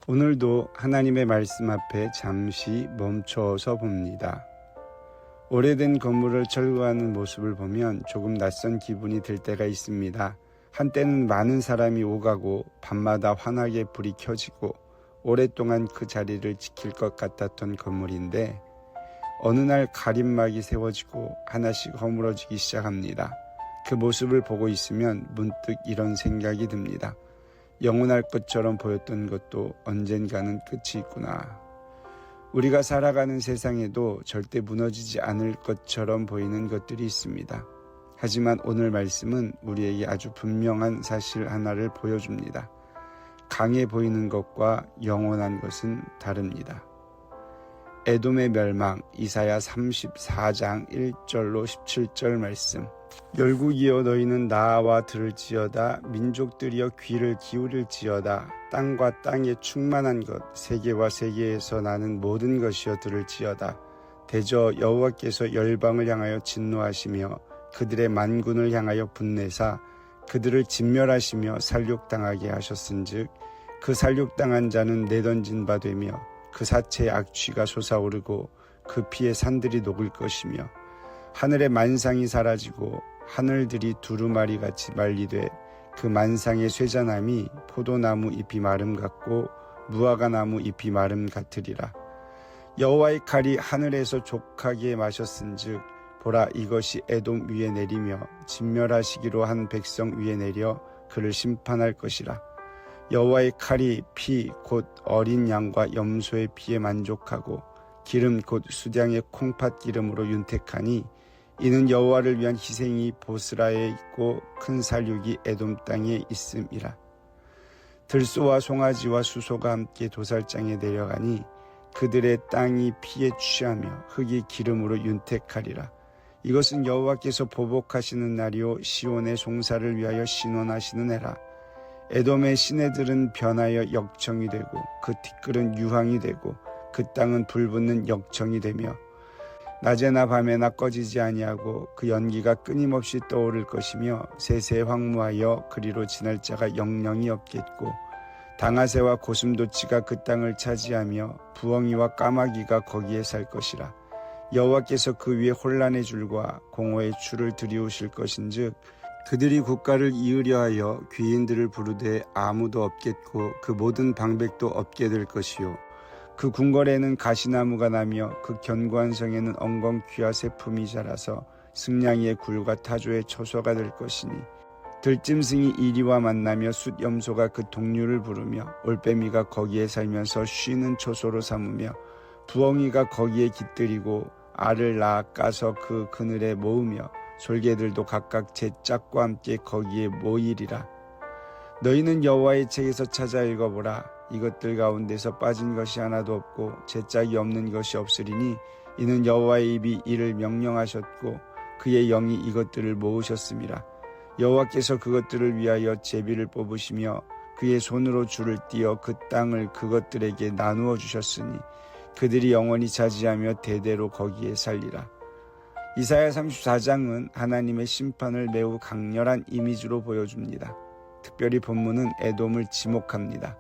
오늘도 하나님의 말씀 앞에 잠시 멈춰서 봅니다. 오래된 건물을 철거하는 모습을 보면 조금 낯선 기분이 들 때가 있습니다. 한때는 많은 사람이 오가고 밤마다 환하게 불이 켜지고 오랫동안 그 자리를 지킬 것 같았던 건물인데 어느 날 가림막이 세워지고 하나씩 허물어지기 시작합니다. 그 모습을 보고 있으면 문득 이런 생각이 듭니다. 영원할 것처럼 보였던 것도 언젠가는 끝이 있구나. 우리가 살아가는 세상에도 절대 무너지지 않을 것처럼 보이는 것들이 있습니다. 하지만 오늘 말씀은 우리에게 아주 분명한 사실 하나를 보여줍니다. 강해 보이는 것과 영원한 것은 다릅니다. 에돔의 멸망, 이사야 34장 1절로 17절 말씀. 열국이여 너희는 나와 들을지어다. 민족들이여 귀를 기울일지어다. 땅과 땅에 충만한 것, 세계와 세계에서 나는 모든 것이여 들을지어다. 대저 여호와께서 열방을 향하여 진노하시며 그들의 만군을 향하여 분내사 그들을 진멸하시며 살육당하게 하셨은즉 그 살육당한 자는 내던진 바 되며 그 사체의 악취가 솟아오르고 그 피의 산들이 녹을 것이며 하늘의 만상이 사라지고 하늘들이 두루마리같이 말리되 그 만상의 쇠자남이 포도나무 잎이 마름 같고 무화과나무 잎이 마름 같으리라. 여호와의 칼이 하늘에서 족하게 마셨은즉 보라 이것이 에돔 위에 내리며 진멸하시기로 한 백성 위에 내려 그를 심판할 것이라. 여호와의 칼이 피 곧 어린 양과 염소의 피에 만족하고 기름 곧 수량의 콩팥 기름으로 윤택하니 이는 여호와를 위한 희생이 보스라에 있고 큰 살육이 에돔 땅에 있음이라. 들소와 송아지와 수소가 함께 도살장에 내려가니 그들의 땅이 피에 취하며 흙이 기름으로 윤택하리라. 이것은 여호와께서 보복하시는 날이요 시온의 송사를 위하여 신원하시는 해라. 에돔의 시내들은 변하여 역청이 되고 그 티끌은 유황이 되고 그 땅은 불붙는 역청이 되며 낮에나 밤에나 꺼지지 아니하고 그 연기가 끊임없이 떠오를 것이며 세세 황무하여 그리로 지날 자가 영영이 없겠고 당아새와 고슴도치가 그 땅을 차지하며 부엉이와 까마귀가 거기에 살 것이라. 여호와께서 그 위에 혼란의 줄과 공허의 줄을 들이우실 것인즉 그들이 국가를 이으려 하여 귀인들을 부르되 아무도 없겠고 그 모든 방백도 없게 될 것이요 그 궁궐에는 가시나무가 나며 그 견고한 성에는 엉겅퀴와 새품이 자라서 승냥이의 굴과 타조의 처소가 될 것이니 들짐승이 이리와 만나며 숫염소가 그 동류를 부르며 올빼미가 거기에 살면서 쉬는 초소로 삼으며 부엉이가 거기에 깃들이고 알을 낳아 까서 그 그늘에 모으며 솔개들도 각각 제 짝과 함께 거기에 모이리라. 너희는 여호와의 책에서 찾아 읽어보라. 이것들 가운데서 빠진 것이 하나도 없고 제 짝이 없는 것이 없으리니 이는 여호와의 입이 이를 명령하셨고 그의 영이 이것들을 모으셨음이라. 여호와께서 그것들을 위하여 제비를 뽑으시며 그의 손으로 줄을 띄어 그 땅을 그것들에게 나누어 주셨으니 그들이 영원히 차지하며 대대로 거기에 살리라. 이사야 34장은 하나님의 심판을 매우 강렬한 이미지로 보여줍니다. 특별히 본문은 에돔을 지목합니다.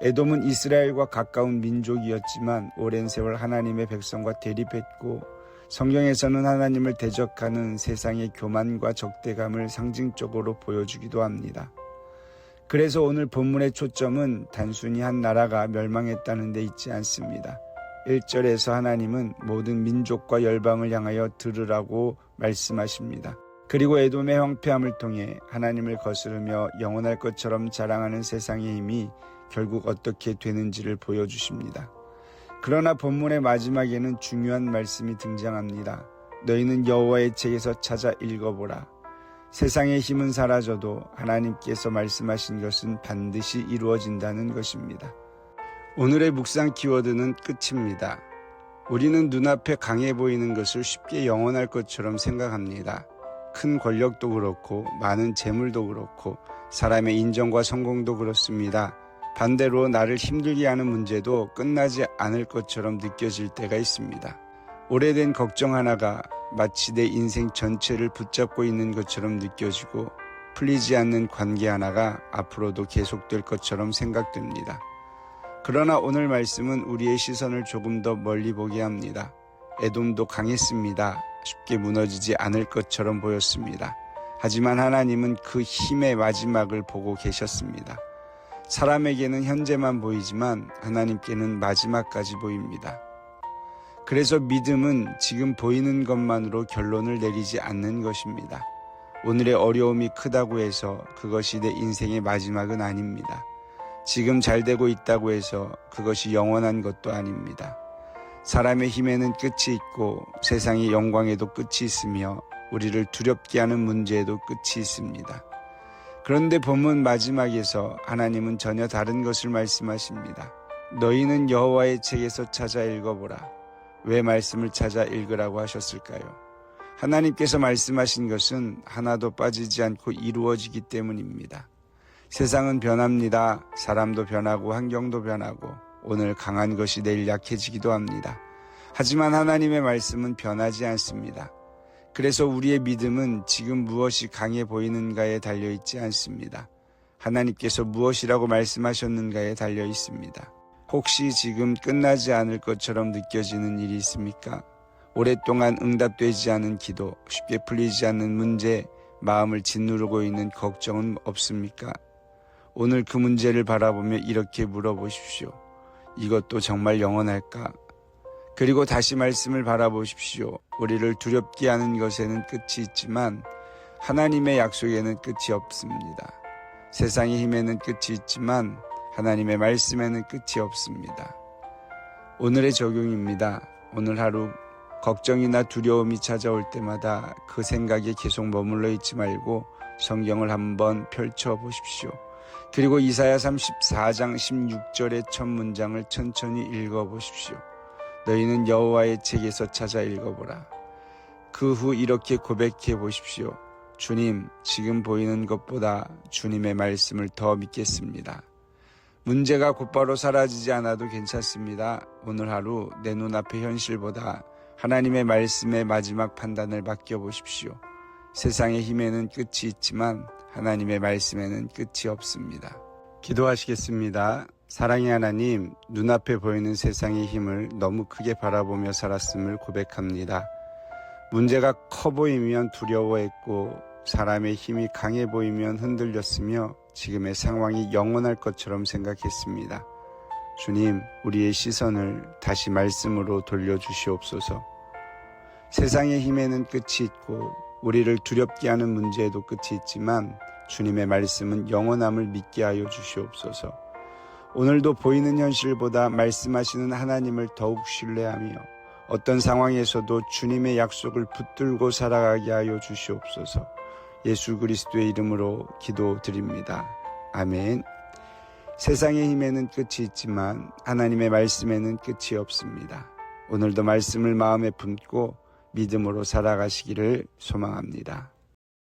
에돔은 이스라엘과 가까운 민족이었지만 오랜 세월 하나님의 백성과 대립했고 성경에서는 하나님을 대적하는 세상의 교만과 적대감을 상징적으로 보여주기도 합니다. 그래서 오늘 본문의 초점은 단순히 한 나라가 멸망했다는 데 있지 않습니다. 1절에서 하나님은 모든 민족과 열방을 향하여 들으라고 말씀하십니다. 그리고 에돔의 황폐함을 통해 하나님을 거스르며 영원할 것처럼 자랑하는 세상의 힘이 결국 어떻게 되는지를 보여주십니다. 그러나 본문의 마지막에는 중요한 말씀이 등장합니다. 너희는 여호와의 책에서 찾아 읽어보라. 세상의 힘은 사라져도 하나님께서 말씀하신 것은 반드시 이루어진다는 것입니다. 오늘의 묵상 키워드는 끝입니다. 우리는 눈앞에 강해 보이는 것을 쉽게 영원할 것처럼 생각합니다. 큰 권력도 그렇고 많은 재물도 그렇고 사람의 인정과 성공도 그렇습니다. 반대로 나를 힘들게 하는 문제도 끝나지 않을 것처럼 느껴질 때가 있습니다. 오래된 걱정 하나가 마치 내 인생 전체를 붙잡고 있는 것처럼 느껴지고 풀리지 않는 관계 하나가 앞으로도 계속될 것처럼 생각됩니다. 그러나 오늘 말씀은 우리의 시선을 조금 더 멀리 보게 합니다. 에돔도 강했습니다. 쉽게 무너지지 않을 것처럼 보였습니다. 하지만 하나님은 그 힘의 마지막을 보고 계셨습니다. 사람에게는 현재만 보이지만 하나님께는 마지막까지 보입니다. 그래서 믿음은 지금 보이는 것만으로 결론을 내리지 않는 것입니다. 오늘의 어려움이 크다고 해서 그것이 내 인생의 마지막은 아닙니다. 지금 잘 되고 있다고 해서 그것이 영원한 것도 아닙니다. 사람의 힘에는 끝이 있고 세상의 영광에도 끝이 있으며 우리를 두렵게 하는 문제에도 끝이 있습니다. 그런데 본문 마지막에서 하나님은 전혀 다른 것을 말씀하십니다. 너희는 여호와의 책에서 찾아 읽어보라. 왜 말씀을 찾아 읽으라고 하셨을까요? 하나님께서 말씀하신 것은 하나도 빠지지 않고 이루어지기 때문입니다. 세상은 변합니다. 사람도 변하고 환경도 변하고 오늘 강한 것이 내일 약해지기도 합니다. 하지만 하나님의 말씀은 변하지 않습니다. 그래서 우리의 믿음은 지금 무엇이 강해 보이는가에 달려있지 않습니다. 하나님께서 무엇이라고 말씀하셨는가에 달려 있습니다. 혹시 지금 끝나지 않을 것처럼 느껴지는 일이 있습니까? 오랫동안 응답되지 않은 기도, 쉽게 풀리지 않는 문제, 마음을 짓누르고 있는 걱정은 없습니까? 오늘 그 문제를 바라보며 이렇게 물어보십시오. 이것도 정말 영원할까? 그리고 다시 말씀을 바라보십시오. 우리를 두렵게 하는 것에는 끝이 있지만 하나님의 약속에는 끝이 없습니다. 세상의 힘에는 끝이 있지만 하나님의 말씀에는 끝이 없습니다. 오늘의 적용입니다. 오늘 하루 걱정이나 두려움이 찾아올 때마다 그 생각에 계속 머물러 있지 말고 성경을 한번 펼쳐보십시오. 그리고 이사야 34장 16절의 첫 문장을 천천히 읽어보십시오. 너희는 여호와의 책에서 찾아 읽어보라. 그 후 이렇게 고백해 보십시오. 주님, 지금 보이는 것보다 주님의 말씀을 더 믿겠습니다. 문제가 곧바로 사라지지 않아도 괜찮습니다. 오늘 하루 내 눈앞의 현실보다 하나님의 말씀의 마지막 판단을 맡겨보십시오. 세상의 힘에는 끝이 있지만 하나님의 말씀에는 끝이 없습니다. 기도하시겠습니다. 사랑의 하나님, 눈앞에 보이는 세상의 힘을 너무 크게 바라보며 살았음을 고백합니다. 문제가 커 보이면 두려워했고 사람의 힘이 강해 보이면 흔들렸으며 지금의 상황이 영원할 것처럼 생각했습니다. 주님, 우리의 시선을 다시 말씀으로 돌려주시옵소서. 세상의 힘에는 끝이 있고 우리를 두렵게 하는 문제에도 끝이 있지만 주님의 말씀은 영원함을 믿게 하여 주시옵소서. 오늘도 보이는 현실보다 말씀하시는 하나님을 더욱 신뢰하며 어떤 상황에서도 주님의 약속을 붙들고 살아가게 하여 주시옵소서. 예수 그리스도의 이름으로 기도드립니다. 아멘. 세상의 힘에는 끝이 있지만 하나님의 말씀에는 끝이 없습니다. 오늘도 말씀을 마음에 품고 믿음으로 살아가시기를 소망합니다.